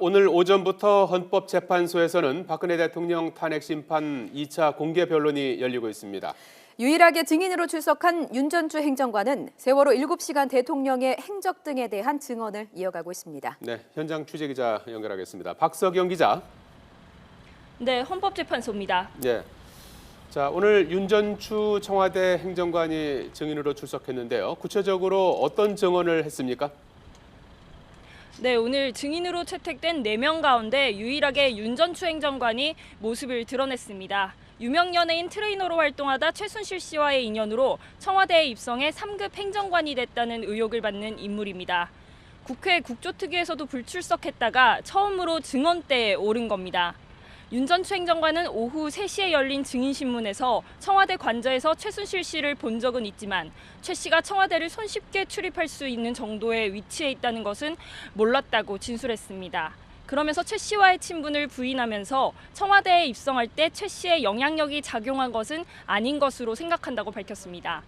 오늘 오전부터 헌법재판소에서는 박근혜 대통령 탄핵 심판 2차 공개 변론이 열리고 있습니다. 유일하게 증인으로 출석한 윤전추 행정관은 세월호 7시간 대통령의 행적 등에 대한 증언을 이어가고 있습니다. 네, 현장 취재기자 연결하겠습니다. 박석영 기자. 네, 헌법재판소입니다. 네. 자, 오늘 윤전추 청와대 행정관이 증인으로 출석했는데요. 구체적으로 어떤 증언을 했습니까? 네, 오늘 증인으로 채택된 4명 가운데 유일하게 윤전추 행정관이 모습을 드러냈습니다. 유명 연예인 트레이너로 활동하다 최순실 씨와의 인연으로 청와대에 입성해 3급 행정관이 됐다는 의혹을 받는 인물입니다. 국회 국조특위에서도 불출석했다가 처음으로 증언대에 오른 겁니다. 윤전추 행정관은 오후 3시에 열린 증인신문에서 청와대 관저에서 최순실 씨를 본 적은 있지만 최 씨가 청와대를 손쉽게 출입할 수 있는 정도의 위치에 있다는 것은 몰랐다고 진술했습니다. 그러면서 최 씨와의 친분을 부인하면서 청와대에 입성할 때 최 씨의 영향력이 작용한 것은 아닌 것으로 생각한다고 밝혔습니다.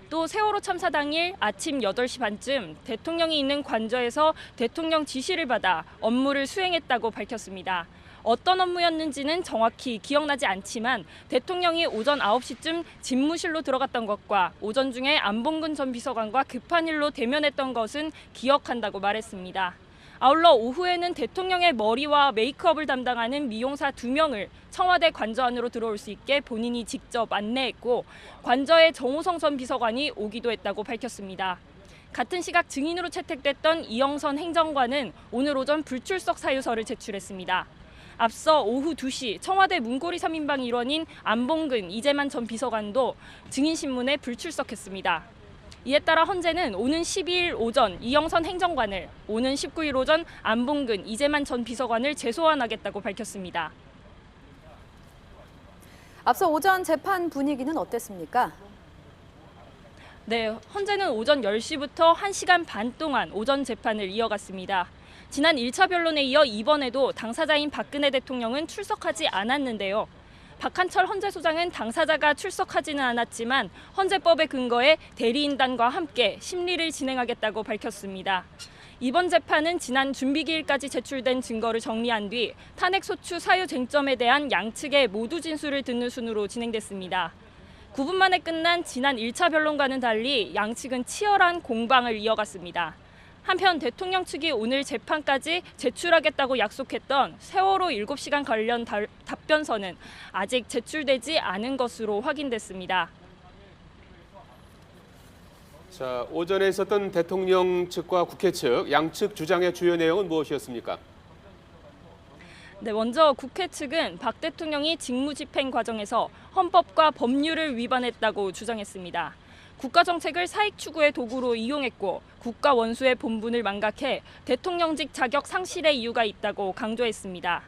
또 세월호 참사 당일 아침 8시 반쯤 대통령이 있는 관저에서 대통령 지시를 받아 업무를 수행했다고 밝혔습니다. 어떤 업무였는지는 정확히 기억나지 않지만 대통령이 오전 9시쯤 집무실로 들어갔던 것과 오전 중에 안봉근 전 비서관과 급한 일로 대면했던 것은 기억한다고 말했습니다. 아울러 오후에는 대통령의 머리와 메이크업을 담당하는 미용사 2명을 청와대 관저 안으로 들어올 수 있게 본인이 직접 안내했고 관저에 정호성 전 비서관이 오기도 했다고 밝혔습니다. 같은 시각 증인으로 채택됐던 이영선 행정관은 오늘 오전 불출석 사유서를 제출했습니다. 앞서 오후 2시 청와대 문고리 3인방 일원인 안봉근, 이재만 전 비서관도 증인신문에 불출석했습니다. 이에 따라 헌재는 오는 12일 오전 이영선 행정관을, 오는 19일 오전 안봉근, 이재만 전 비서관을 재소환하겠다고 밝혔습니다. 앞서 오전 재판 분위기는 어땠습니까? 네, 헌재는 오전 10시부터 1시간 반 동안 오전 재판을 이어갔습니다. 지난 1차 변론에 이어 이번에도 당사자인 박근혜 대통령은 출석하지 않았는데요. 박한철 헌재소장은 당사자가 출석하지는 않았지만 헌재법의 근거에 대리인단과 함께 심리를 진행하겠다고 밝혔습니다. 이번 재판은 지난 준비기일까지 제출된 증거를 정리한 뒤 탄핵소추 사유 쟁점에 대한 양측의 모두 진술을 듣는 순으로 진행됐습니다. 9분 만에 끝난 지난 1차 변론과는 달리 양측은 치열한 공방을 이어갔습니다. 한편 대통령 측이 오늘 재판까지 제출하겠다고 약속했던 세월호 7시간 관련 답변서는 아직 제출되지 않은 것으로 확인됐습니다. 자, 오전에 있었던 대통령 측과 국회 측 양측 주장의 주요 내용은 무엇이었습니까? 네, 먼저 국회 측은 박 대통령이 직무집행 과정에서 헌법과 법률을 위반했다고 주장했습니다. 국가정책을 사익 추구의 도구로 이용했고 국가 원수의 본분을 망각해 대통령직 자격 상실의 이유가 있다고 강조했습니다.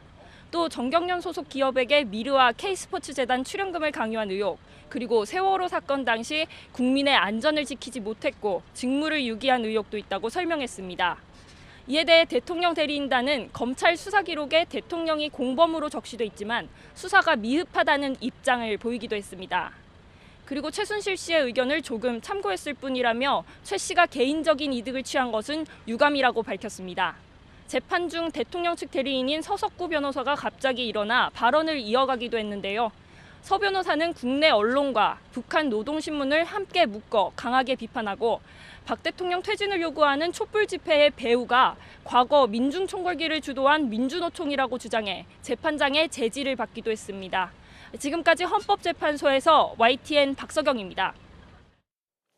또 정경련 소속 기업에게 미르와 K스포츠재단 출연금을 강요한 의혹, 그리고 세월호 사건 당시 국민의 안전을 지키지 못했고 직무를 유기한 의혹도 있다고 설명했습니다. 이에 대해 대통령 대리인단은 검찰 수사 기록에 대통령이 공범으로 적시돼 있지만 수사가 미흡하다는 입장을 보이기도 했습니다. 그리고 최순실 씨의 의견을 조금 참고했을 뿐이라며 최 씨가 개인적인 이득을 취한 것은 유감이라고 밝혔습니다. 재판 중 대통령 측 대리인인 서석구 변호사가 갑자기 일어나 발언을 이어가기도 했는데요. 서 변호사는 국내 언론과 북한 노동신문을 함께 묶어 강하게 비판하고 박 대통령 퇴진을 요구하는 촛불 집회의 배후가 과거 민중총궐기를 주도한 민주노총이라고 주장해 재판장의 제지를 받기도 했습니다. 지금까지 헌법재판소에서 YTN 박석영입니다.